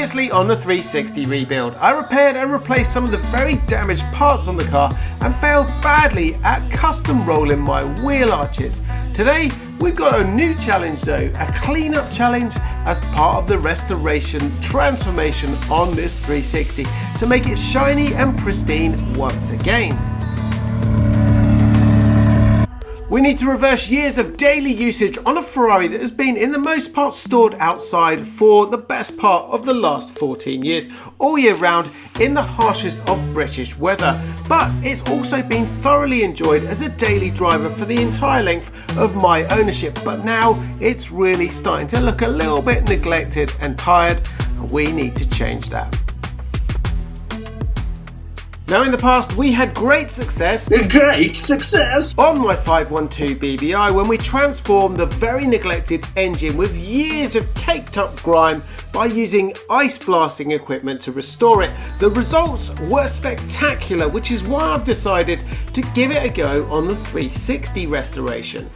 Previously on the 360 rebuild, I repaired and replaced some of the very damaged parts on the car and failed badly at custom rolling my wheel arches. Today, we've got a new challenge though, a cleanup challenge as part of the restoration transformation on this 360 to make it shiny and pristine once again. We need to reverse years of daily usage on a Ferrari that has been in the most part stored outside for the best part of the last 14 years, all year round in the harshest of British weather. But it's also been thoroughly enjoyed as a daily driver for the entire length of my ownership. But now it's really starting to look a little bit neglected and tired, and we need to change that. Now in the past we had great success on my 512 BBI when we transformed the very neglected engine with years of caked up grime by using ice blasting equipment to restore it. The results were spectacular, which is why I've decided to give it a go on the 360 restoration.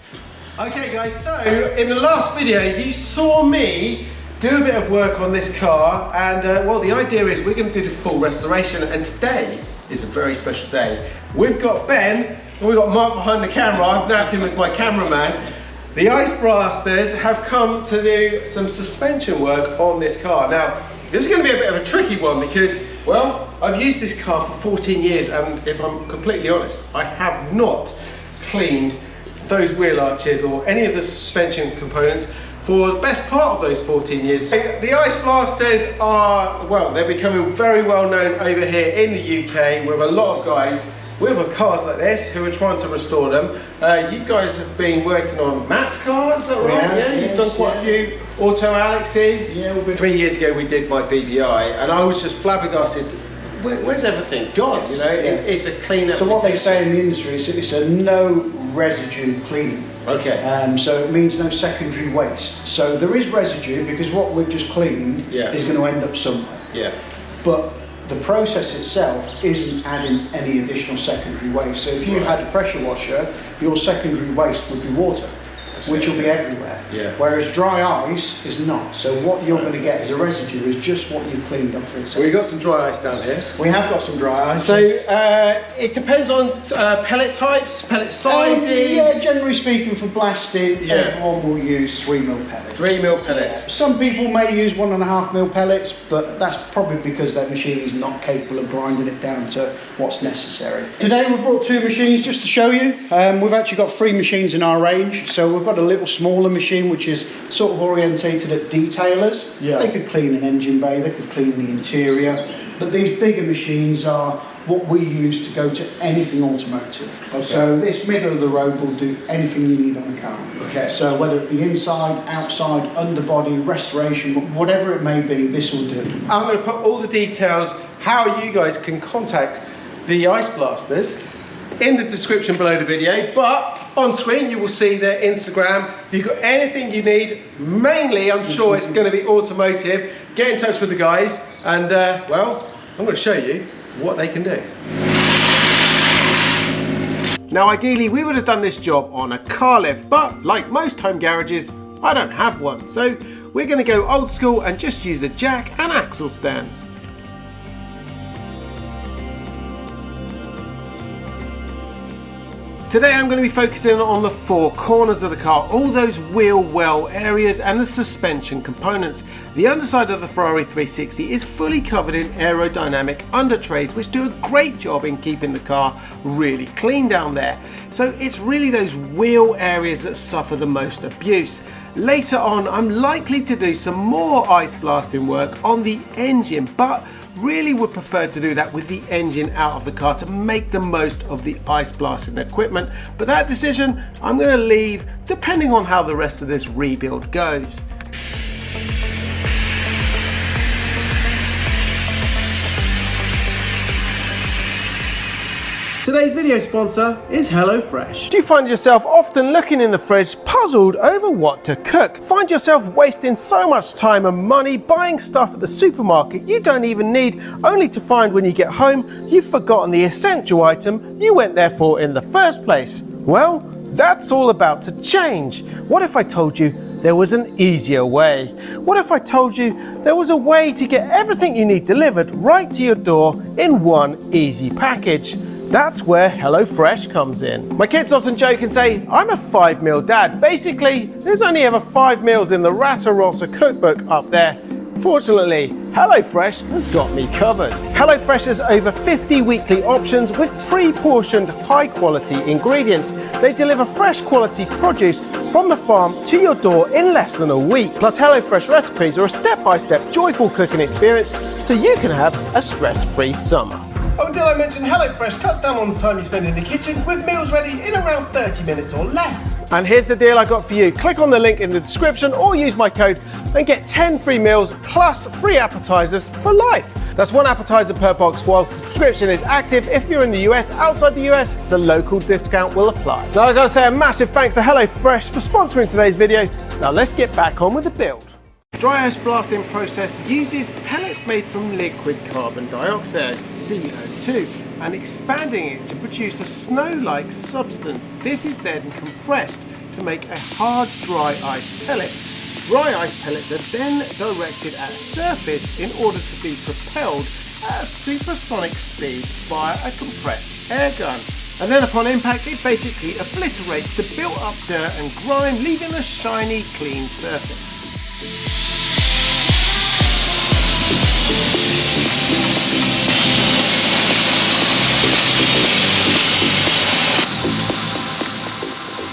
Okay guys, so in the last video you saw me do a bit of work on this car, and well, the idea is we're going to do the full restoration, and today is a very special day. We've got Ben and we've got Mark behind the camera. I've nabbed him as my cameraman. The ice blasters have come to do some suspension work on this car. Now, this is going to be a bit of a tricky one because, well, I've used this car for 14 years and if I'm completely honest, I have not cleaned those wheel arches or any of the suspension components for the best part of those 14 years. The ice blasters are, well, they're becoming very well known over here in the UK with a lot of guys with cars like this who are trying to restore them. You guys have been working on Matt's cars, is that right? Yeah, you've done quite a few Auto Alex's. Yeah, 3 years ago we did my BBI and I was just flabbergasted. Where's everything gone? You know, it's a clean-up. So what they say in the industry is it's a no residue cleaning. Okay. So it means no secondary waste. So there is residue because what we've just cleaned is going to end up somewhere. Yeah. But the process itself isn't adding any additional secondary waste. So if you had a pressure washer, your secondary waste would be water, which will be everywhere. Yeah. Whereas dry ice is not. So what you're going to get as a residue is just what you've cleaned up for itself. Well, we've got some dry ice down here. We have got some dry ice. So it depends on pellet types, pellet sizes. Yeah, generally speaking, for blasting, everyone will use 3mm pellets. 3mm pellets. Yeah. Some people may use 1.5mm pellets, but that's probably because their machine is not capable of grinding it down to what's necessary. Today we've brought two machines just to show you. We've actually got 3 machines in our range. So we've got a little smaller machine which is sort of orientated at detailers. Yeah. They could clean an engine bay, they could clean the interior, but these bigger machines are what we use to go to anything automotive. Okay. So this middle of the road will do anything you need on a car. Okay. So whether it be inside, outside, underbody, restoration, whatever it may be, this will do. I'm going to put all the details how you guys can contact the ice blasters in the description below the video, but on screen you will see their Instagram. If you've got anything you need, mainly I'm sure it's going to be automotive, get in touch with the guys and well, I'm going to show you what they can do. Now ideally we would have done this job on a car lift, but like most home garages I don't have one, so we're going to go old school and just use the jack and axle stands. Today I'm going to be focusing on the 4 corners of the car, all those wheel well areas and the suspension components. The underside of the Ferrari 360 is fully covered in aerodynamic under trays which do a great job in keeping the car really clean down there. So it's really those wheel areas that suffer the most abuse. Later on I'm likely to do some more ice blasting work on the engine, but really would prefer to do that with the engine out of the car to make the most of the ice blasting equipment, but that decision I'm going to leave depending on how the rest of this rebuild goes. Today's video sponsor is HelloFresh. Do you find yourself often looking in the fridge puzzled over what to cook? Find yourself wasting so much time and money buying stuff at the supermarket you don't even need, only to find when you get home you've forgotten the essential item you went there for in the first place? Well, that's all about to change. What if I told you there was an easier way? What if I told you there was a way to get everything you need delivered right to your door in one easy package? That's where HelloFresh comes in. My kids often joke and say, I'm a 5-meal dad. Basically, there's only ever 5 meals in the Ratarossa cookbook up there. Fortunately, HelloFresh has got me covered. HelloFresh has over 50 weekly options with pre-portioned high-quality ingredients. They deliver fresh quality produce from the farm to your door in less than a week. Plus, HelloFresh recipes are a step-by-step joyful cooking experience so you can have a stress-free summer. Oh, did I mention HelloFresh cuts down on the time you spend in the kitchen with meals ready in around 30 minutes or less. And here's the deal I got for you. Click on the link in the description or use my code and get 10 free meals plus free appetizers for life. That's 1 appetizer per box while the subscription is active. If you're in the US, outside the US, the local discount will apply. Now I've got to say a massive thanks to HelloFresh for sponsoring today's video. Now let's get back on with the build. Dry ice blasting process uses pellets made from liquid carbon dioxide, CO2, and expanding it to produce a snow-like substance. This is then compressed to make a hard dry ice pellet. Dry ice pellets are then directed at a surface in order to be propelled at a supersonic speed via a compressed air gun. And then upon impact, it basically obliterates the built-up dirt and grime, leaving a shiny, clean surface.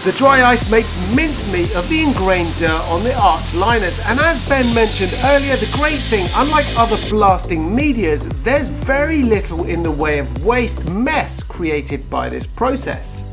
The dry ice makes mincemeat of the ingrained dirt on the arch liners, and as Ben mentioned earlier, the great thing, unlike other blasting medias, there's very little in the way of waste mess created by this process.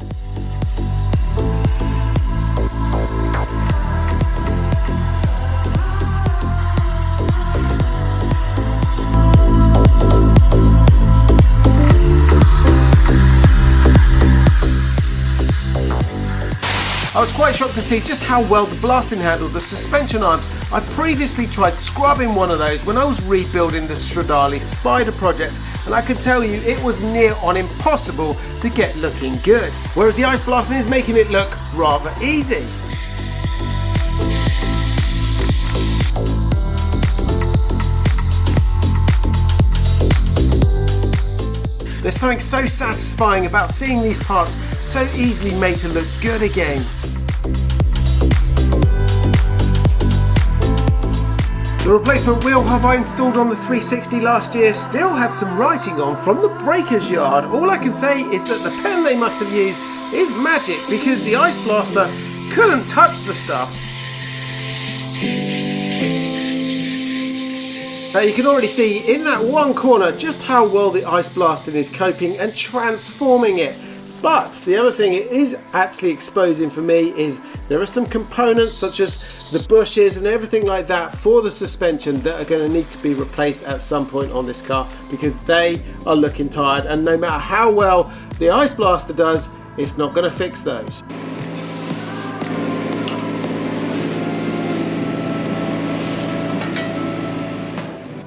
I was quite shocked to see just how well the blasting handled the suspension arms. I previously tried scrubbing one of those when I was rebuilding the Stradale Spider projects, and I can tell you it was near on impossible to get looking good, whereas the ice blasting is making it look rather easy. There's something so satisfying about seeing these parts so easily made to look good again. The replacement wheel hub I installed on the 360 last year still had some writing on from the breaker's yard. All I can say is that the pen they must have used is magic, because the ice blaster couldn't touch the stuff. Now you can already see in that one corner just how well the ice blasting is coping and transforming it. But the other thing it is actually exposing for me is there are some components such as the bushes and everything like that for the suspension that are going to need to be replaced at some point on this car, because they are looking tired, and no matter how well the ice blaster does, it's not going to fix those.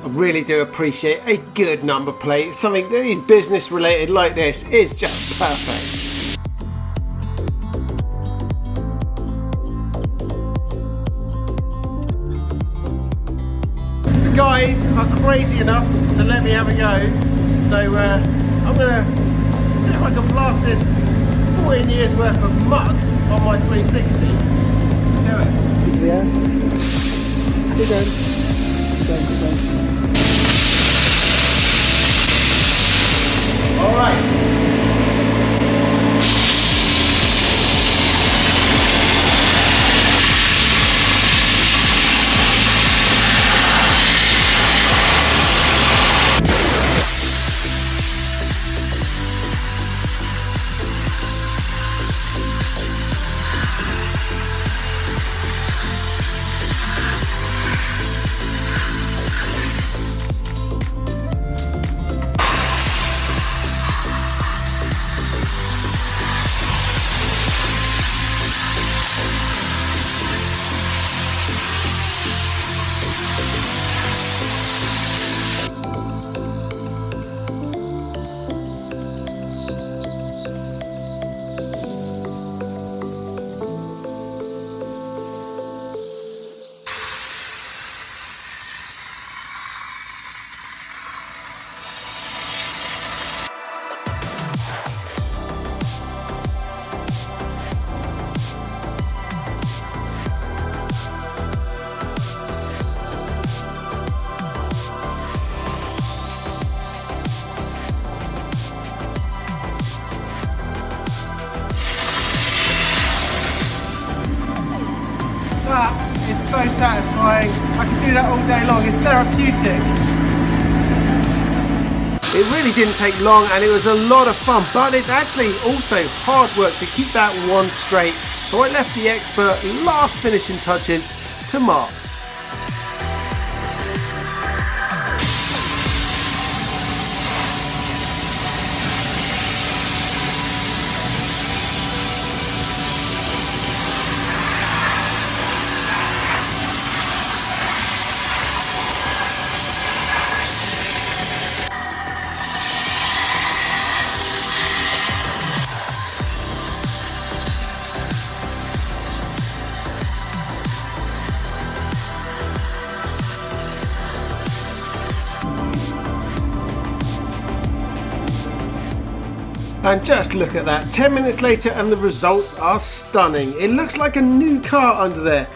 I really do appreciate a good number plate. Something that is business related like this is just perfect. The guys are crazy enough to let me have a go, so I'm gonna see if I can blast this 14 years worth of muck on my 360. Do it. Yeah. Keep going. Keep going. All right. so satisfying. I could do that all day long. It's therapeutic. It really didn't take long and it was a lot of fun, but it's actually also hard work to keep that one straight. So I left the expert last finishing touches to Mark. And just look at that, 10 minutes later and the results are stunning. It looks like a new car under there.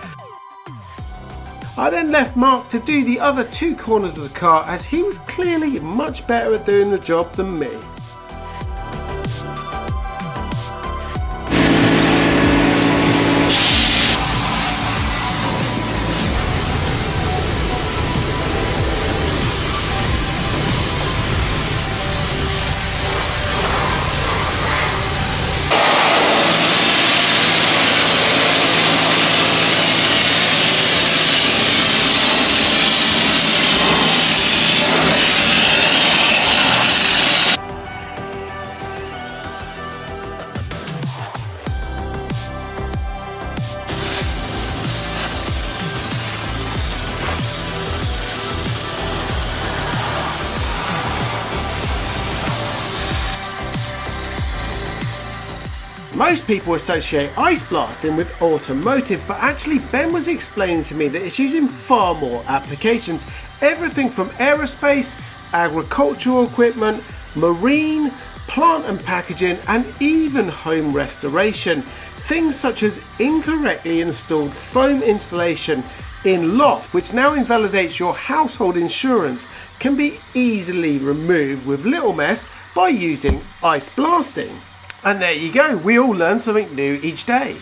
I then left Mark to do the other two corners of the car as he was clearly much better at doing the job than me. Most people associate ice blasting with automotive, but actually Ben was explaining to me that it's used in far more applications. Everything from aerospace, agricultural equipment, marine, plant and packaging, and even home restoration. Things such as incorrectly installed foam insulation in loft, which now invalidates your household insurance, can be easily removed with little mess by using ice blasting. And there you go, we all learn something new each day.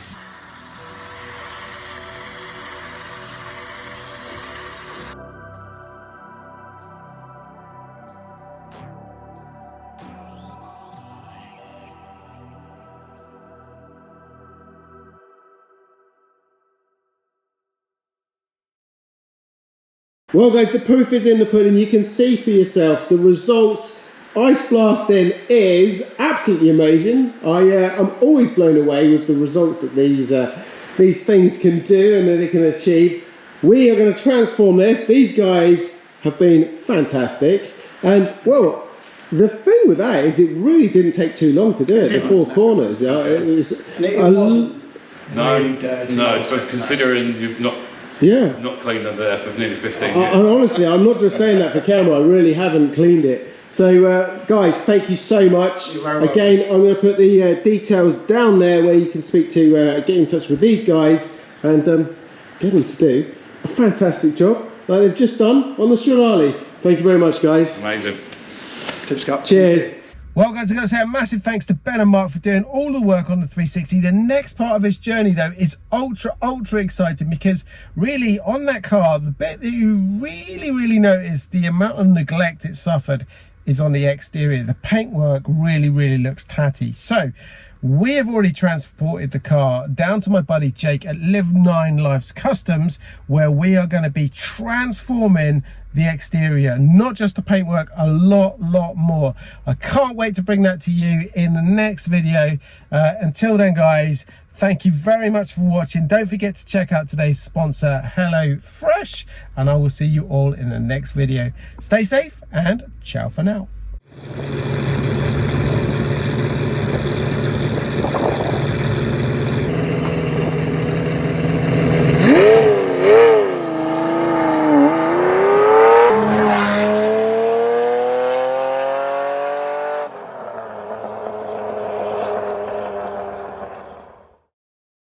Well guys, the proof is in the pudding. You can see for yourself the results. Ice blasting is absolutely amazing. I'm always blown away with the results that these things can do and that they can achieve. We are going to transform this. These guys have been fantastic. And well, the thing with that is it really didn't take too long to do it, the four corners. Yeah, okay. It wasn't really dirty. No, but considering you've not cleaned under there for nearly 15 years. And honestly, I'm not just saying that for camera, I really haven't cleaned it. So guys, thank you so much. Again, I'm going to put the details down there where you can speak to, get in touch with these guys and get them to do a fantastic job like they've just done on the Ferrari. Thank you very much, guys. Amazing. Cheers. Well guys, I've got to say a massive thanks to Ben and Mark for doing all the work on the 360. The next part of this journey though is ultra exciting, because really on that car, the bit that you really notice the amount of neglect it suffered is on the exterior. The paintwork really looks tatty. So we have already transported the car down to my buddy Jake at Live 9 Lives Customs, where we are going to be transforming the exterior, not just the paintwork, a lot more. I can't wait to bring that to you in the next video. Until then guys, thank you very much for watching. Don't forget to check out today's sponsor, Hello Fresh, and I will see you all in the next video. Stay safe and ciao for now.